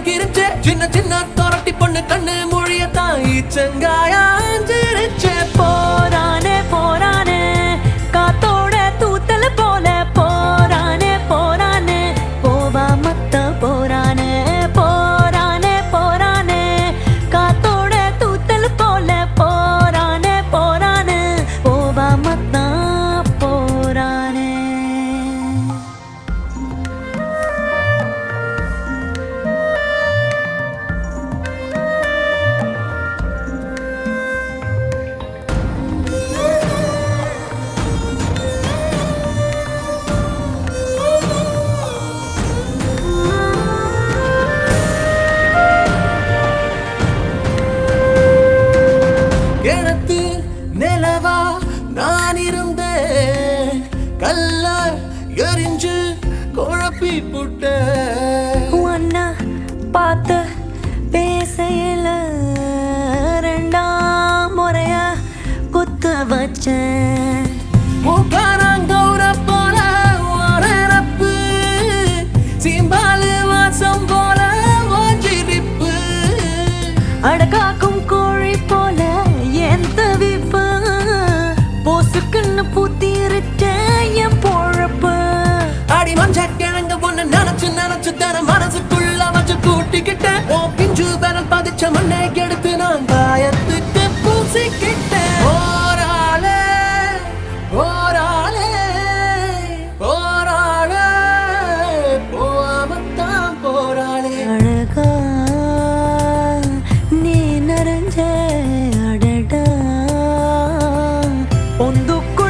கிரிச்சே சின்ன சின்ன தொரட்டி பொண்ணு கண்ணு மொழியத்தான் ஈச்சங்காயாஞ்சிருச்சே போரானே போரானே காத்தோட தூத்தல போல போரானே போரானே போவா மத்த போரானே போரானே போரானே காத்தோட தூத்தல போல போரானே போரானே போவா மத்த போரானே கிணத்து நிலவா நான் இருந்தேன் கல்ல எரிஞ்சு குழப்பி புட்ட உன்னை பார்த்து பேசையில ரெண்டாம் முறையா குத்து வச்சேன் மூக்காராங்கௌர போல வரப்பு சீம்பாலு வாசம் போல வாஞ்சிரிப்பு அடகாக்கும் கோழி போல என் தவிப்பு போசுக்குன்னு பூத்திருச்சேன் என் பொழப்பு அடி மஞ்ச கிழங்கு ஒண்ணு நினைச்சு நினைச்சு தர மனசுக்குள்ள வச்சு கூட்டிக்கிட்டேன் ஓ பிஞ்சு விரல் பதிச்ச மண்ணை எடுத்து நான் காயத்துக்கு பூசிக்கிட்டேன் போராளே போராளே போராளே போவாமத்தான் போராளே அழகா நீ நரஞ்ச அடடா பொந்துக்கு